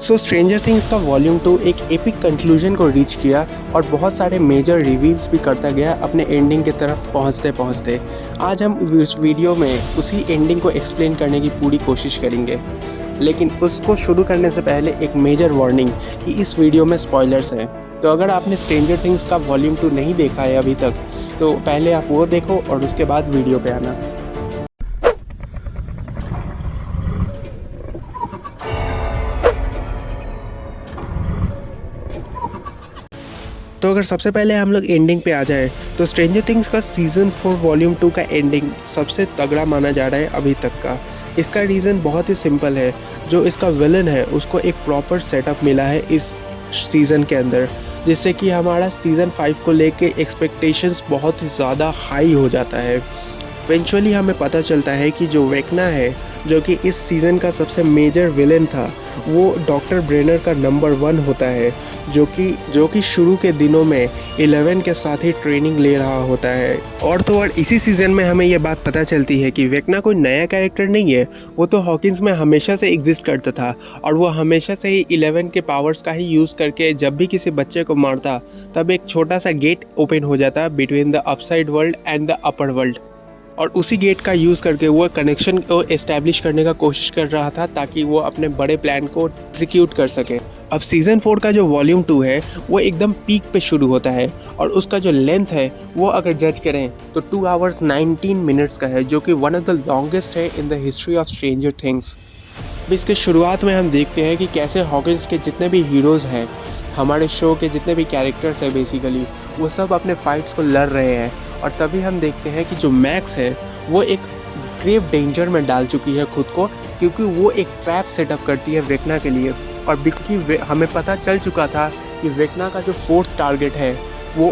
सो stranger things का volume 2 एक epic conclusion को रीच किया और बहुत सारे मेजर रिवील्स भी करता गया अपने एंडिंग की तरफ पहुंचते पहुंचते। आज हम इस वीडियो में उसी एंडिंग को एक्सप्लेन करने की पूरी कोशिश करेंगे, लेकिन उसको शुरू करने से पहले एक मेजर वार्निंग कि इस वीडियो में स्पॉयलर्स हैं। तो अगर आपने स्ट्रेंजर थिंग्स का वॉल्यूम 2 नहीं देखा है अभी तक, तो पहले आप वो देखो और उसके बाद वीडियो पे आना। तो अगर सबसे पहले हम लोग एंडिंग पे आ जाएं, तो स्ट्रेंजर थिंग्स का सीज़न 4 वॉल्यूम 2 का एंडिंग सबसे तगड़ा माना जा रहा है अभी तक का। इसका रीज़न बहुत ही सिंपल है, जो इसका विलन है उसको एक प्रॉपर सेटअप मिला है इस सीज़न के अंदर, जिससे कि हमारा सीज़न 5 को लेके एक्सपेक्टेशंस बहुत ही ज़्यादा हाई हो जाता है। इवेंचुअली हमें पता चलता है कि जो वेक्ना है, जो कि इस सीज़न का सबसे मेजर विलेन था, वो डॉक्टर ब्रेनर का नंबर 1 होता है, जो कि शुरू के दिनों में 11 के साथ ही ट्रेनिंग ले रहा होता है। और तो और इसी सीज़न में हमें ये बात पता चलती है कि वेक्ना कोई नया कैरेक्टर नहीं है, वो तो हॉकिंस में हमेशा से एग्जिस्ट करता था और वो हमेशा से ही 11 के पावर्स का ही यूज़ करके जब भी किसी बच्चे को मारता, तब एक छोटा सा गेट ओपन हो जाता between the upside world and the upper world, और उसी गेट का यूज़ करके वो कनेक्शन को एस्टैब्लिश करने का कोशिश कर रहा था ताकि वो अपने बड़े प्लान को एग्जीक्यूट कर सके। अब सीज़न 4 का जो वॉल्यूम 2 है वो एकदम पीक पे शुरू होता है और उसका जो लेंथ है वो अगर जज करें तो 2 आवर्स 19 मिनट्स का है, जो कि वन ऑफ द लॉन्गेस्ट है in the history of stranger things. इसके शुरुआत में हम देखते हैं कि कैसे हॉकिंस के जितने भी हीरोज़ हैं, हमारे शो के जितने भी कैरेक्टर्स हैं बेसिकली, वो सब अपने फाइट्स को लड़ रहे हैं। और तभी हम देखते हैं कि जो मैक्स है वो एक ग्रेव डेंजर में डाल चुकी है खुद को, क्योंकि वो एक ट्रैप सेटअप करती है वेक्ना के लिए। और क्योंकि हमें पता चल चुका था कि वेक्ना का जो 4th टारगेट है वो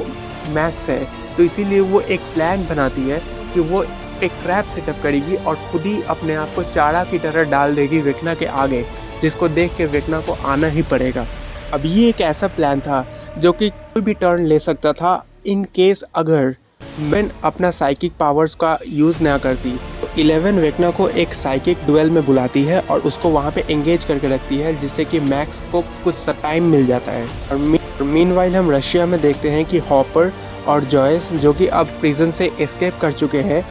मैक्स है, तो इसीलिए वो एक प्लान बनाती है कि वो एक ट्रैप सेटअप करेगी और खुद ही अपने आप को चारा की तरह डाल देगी वेक्ना के आगे, जिसको देख के वेक्ना को आना ही पड़ेगा। अब ये एक ऐसा प्लान था जो कि कोई भी टर्न ले सकता था इन केस अगर मैन अपना साइकिक पावर्स का यूज़ ना करती। तो 11 वेक्ना को एक साइकिक डुएल में बुलाती है और उसको वहाँ पे एंगेज करके रखती है, जिससे कि मैक्स को कुछ टाइम मिल जाता है। और मीनवाइल हम रशिया में देखते हैं कि हॉपर और जॉयस, जो कि अब प्रिजन से एस्केप कर चुके हैं,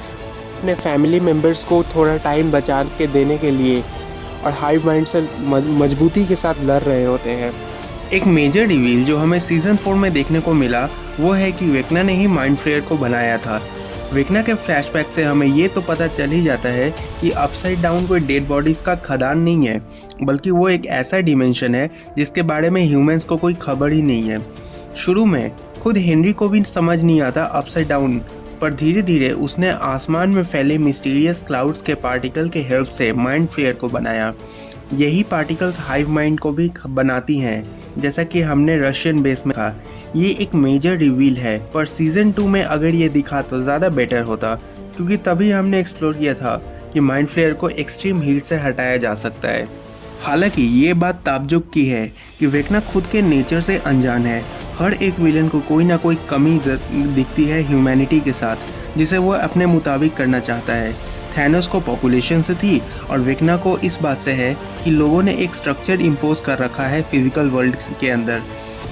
अपने फैमिली मेम्बर्स को थोड़ा टाइम बचा के देने के लिए और हाइव माइंड से मजबूती के साथ लड़ रहे होते हैं। एक मेजर रिवील जो हमें सीज़न 4 में देखने को मिला वो है कि वेक्ना ने ही माइंड फ्लेयर को बनाया था। वेक्ना के फ्लैशबैक से हमें ये तो पता चल ही जाता है कि अपसाइड डाउन कोई डेड बॉडीज़ का खदान नहीं है, बल्कि वो एक ऐसा डिमेंशन है जिसके बारे में ह्यूमंस को कोई खबर ही नहीं है। शुरू में खुद हेनरी को भी समझ नहीं आता अपसाइड डाउन, पर धीरे धीरे उसने आसमान में फैले मिस्टीरियस क्लाउड्स के पार्टिकल के हेल्प से माइंड फ्लेयर को बनाया। यही पार्टिकल्स हाइव माइंड को भी बनाती हैं, जैसा कि हमने रशियन बेस में था। ये एक मेजर रिवील है, पर सीज़न 2 में अगर ये दिखा तो ज़्यादा बेटर होता, क्योंकि तभी हमने एक्सप्लोर किया था कि माइंड फ्लेयर को एक्सट्रीम हीट से हटाया जा सकता है। हालांकि ये बात ताज्जुब की है कि वेक्ना खुद के नेचर से अनजान है। हर एक विलन को कोई ना कोई कमी दिखती है ह्यूमैनिटी के साथ, जिसे वो अपने मुताबिक करना चाहता है। थैनोस को पॉपुलेशन से थी और वेक्ना को इस बात से है कि लोगों ने एक स्ट्रक्चर इम्पोज कर रखा है फिजिकल वर्ल्ड के अंदर।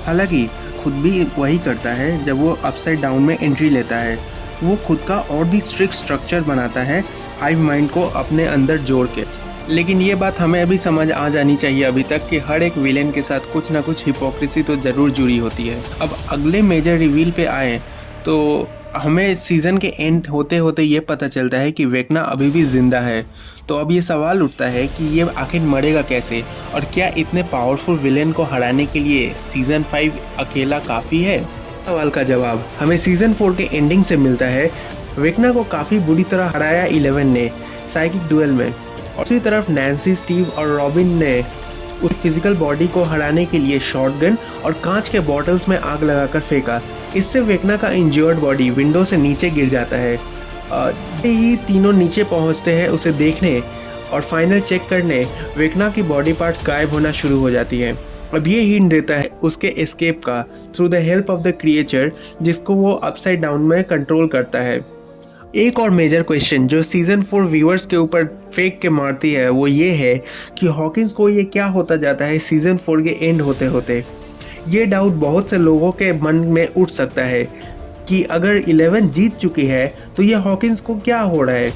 हालांकि खुद भी वही करता है जब वो अपसाइड डाउन में एंट्री लेता है। वो खुद का और भी स्ट्रिक्ट स्ट्रक्चर बनाता है हाइव माइंड को अपने अंदर जोड़ के। लेकिन ये बात हमें अभी समझ आ जानी चाहिए अभी तक कि हर एक विलेन के साथ कुछ ना कुछ हिपोक्रेसी तो ज़रूर जुड़ी होती है। अब अगले मेजर रिवील पे आए तो हमें सीज़न के एंड होते होते ये पता चलता है कि वेक्ना अभी भी ज़िंदा है। तो अब ये सवाल उठता है कि ये आखिर मरेगा कैसे, और क्या इतने पावरफुल विलेन को हराने के लिए सीज़न 5 अकेला काफ़ी है? सवाल का जवाब हमें सीज़न 4 के एंडिंग से मिलता है। वेक्ना को काफ़ी बुरी तरह हराया 11 ने साइकिक डुएल में, और दूसरी तरफ नैन्सी, स्टीव और रॉबिन ने उस फिजिकल बॉडी को हराने के लिए शॉटगन और कांच के बॉटल्स में आग लगाकर फेंका। इससे वेक्ना का इंजर्ड बॉडी विंडो से नीचे गिर जाता है। ही तीनों नीचे पहुंचते हैं उसे देखने और फाइनल चेक करने। वेक्ना की बॉडी पार्ट्स गायब होना शुरू हो जाती हैं। अब ये हिंट देता है उसके एस्केप का through the help of the creature, जिसको वो अपसाइड डाउन में कंट्रोल करता है। एक और मेजर क्वेश्चन जो सीज़न 4 व्यूअर्स के ऊपर फेंक के मारती है वो ये है कि हॉकिंस को ये क्या होता जाता है सीज़न 4 के एंड होते होते। ये डाउट बहुत से लोगों के मन में उठ सकता है कि अगर 11 जीत चुकी है तो ये हॉकिंस को क्या हो रहा है।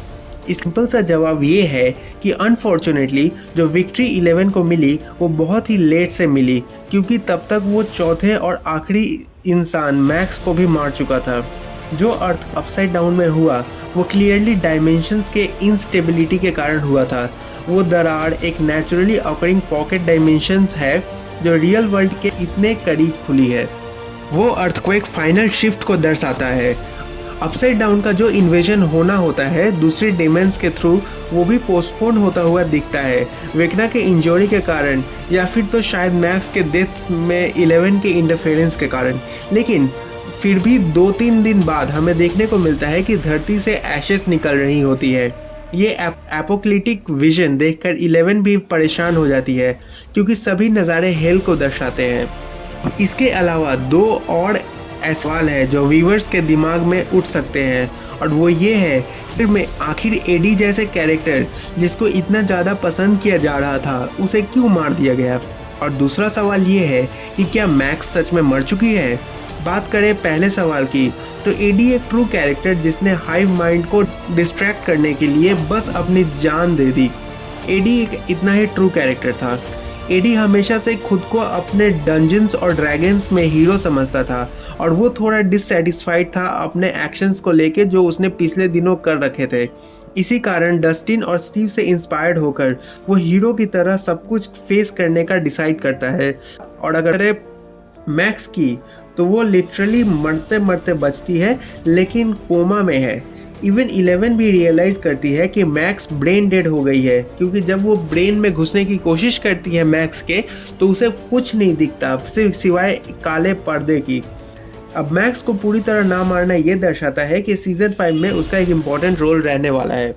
सिंपल सा जवाब ये है कि अनफॉर्चुनेटली जो विक्ट्री 11 को मिली वो बहुत ही लेट से मिली, क्योंकि तब तक वो चौथे और आखिरी इंसान मैक्स को भी मार चुका था। जो अर्थ अपसाइड डाउन में हुआ वो क्लियरली डायमेंशंस के इंस्टेबिलिटी के कारण हुआ था। वो दरार एक नेचुरली ऑकरिंग पॉकेट डायमेंशंस है जो रियल वर्ल्ड के इतने करीब खुली है। वो अर्थक्वेक फाइनल शिफ्ट को दर्शाता है। अपसाइड डाउन का जो इन्वेजन होना होता है दूसरी डेमन्स के थ्रू वो भी पोस्टपोन होता हुआ दिखता है, वेक्ना के इंजरी के कारण या फिर तो शायद मैक्स के डेथ में 11 के इंटरफेरेंस के कारण। लेकिन फिर भी 2-3 दिन बाद हमें देखने को मिलता है कि धरती से एशेस निकल रही होती है। ये एपोक्लिप्टिक विजन देखकर 11 भी परेशान हो जाती है, क्योंकि सभी नज़ारे हेल को दर्शाते हैं। इसके अलावा 2 और सवाल है जो व्यूअर्स के दिमाग में उठ सकते हैं, और वो ये है फिर में आखिर एडी जैसे कैरेक्टर जिसको इतना ज़्यादा पसंद किया जा रहा था उसे क्यों मार दिया गया। और दूसरा सवाल ये है कि क्या मैक्स सच में मर चुकी है। बात करें पहले सवाल की तो एडी एक ट्रू कैरेक्टर जिसने हाइव माइंड को डिस्ट्रैक्ट करने के लिए बस अपनी जान दे दी। एडी एक इतना ही ट्रू कैरेक्टर था। एडी हमेशा से खुद को अपने डंजन्स और ड्रैगन्स में हीरो समझता था, और वो थोड़ा डिससेटिस्फाइड था अपने एक्शंस को लेके जो उसने पिछले दिनों कर रखे थे। इसी कारण डस्टिन और स्टीव से इंस्पायर्ड होकर वो हीरो की तरह सब कुछ फेस करने का डिसाइड करता है। और अगर मैक्स की तो वो लिटरली मरते मरते बचती है, लेकिन कोमा में है। इवन 11 भी रियलाइज़ करती है कि मैक्स ब्रेन डेड हो गई है, क्योंकि जब वो ब्रेन में घुसने की कोशिश करती है मैक्स के तो उसे कुछ नहीं दिखता सिर्फ सिवाय काले पर्दे की। अब मैक्स को पूरी तरह ना मारना ये दर्शाता है कि सीज़न 5 में उसका एक इम्पॉर्टेंट रोल रहने वाला है।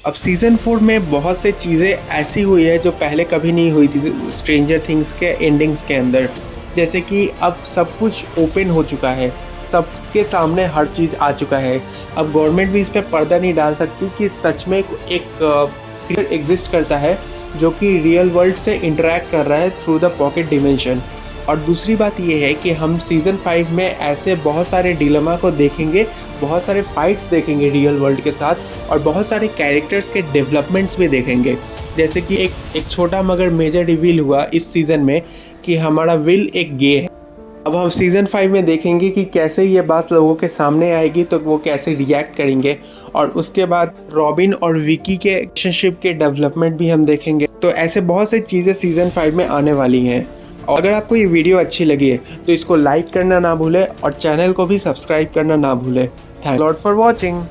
अब सीज़न 4 में बहुत से चीज़ें ऐसी हुई है जो पहले कभी नहीं हुई थी स्ट्रेंजर थिंग्स के एंडिंग्स के अंदर। जैसे कि अब सब कुछ ओपन हो चुका है, सबके सामने हर चीज़ आ चुका है। अब गवर्नमेंट भी इस पर पर्दा नहीं डाल सकती कि सच में एक क्रिएटर एग्जिस्ट करता है जो कि रियल वर्ल्ड से इंटरेक्ट कर रहा है थ्रू द पॉकेट डिमेंशन। और दूसरी बात यह है कि हम सीज़न 5 में ऐसे बहुत सारे डिलेमा को देखेंगे, बहुत सारे फाइट्स देखेंगे रियल वर्ल्ड के साथ, और बहुत सारे कैरेक्टर्स के डेवलपमेंट्स भी देखेंगे। जैसे कि एक छोटा मगर मेजर रिवील हुआ इस सीज़न में कि हमारा विल एक गे है। अब हम सीज़न 5 में देखेंगे कि कैसे ये बात लोगों के सामने आएगी तो वो कैसे रिएक्ट करेंगे, और उसके बाद रॉबिन और विकी के रिलेशनशिप के डेवलपमेंट भी हम देखेंगे। तो ऐसे बहुत सी चीज़ें सीज़न 5 में आने वाली हैं। और अगर आपको ये वीडियो अच्छी लगी है तो इसको लाइक करना ना भूलें और चैनल को भी सब्सक्राइब करना ना भूलें। Thank you for watching.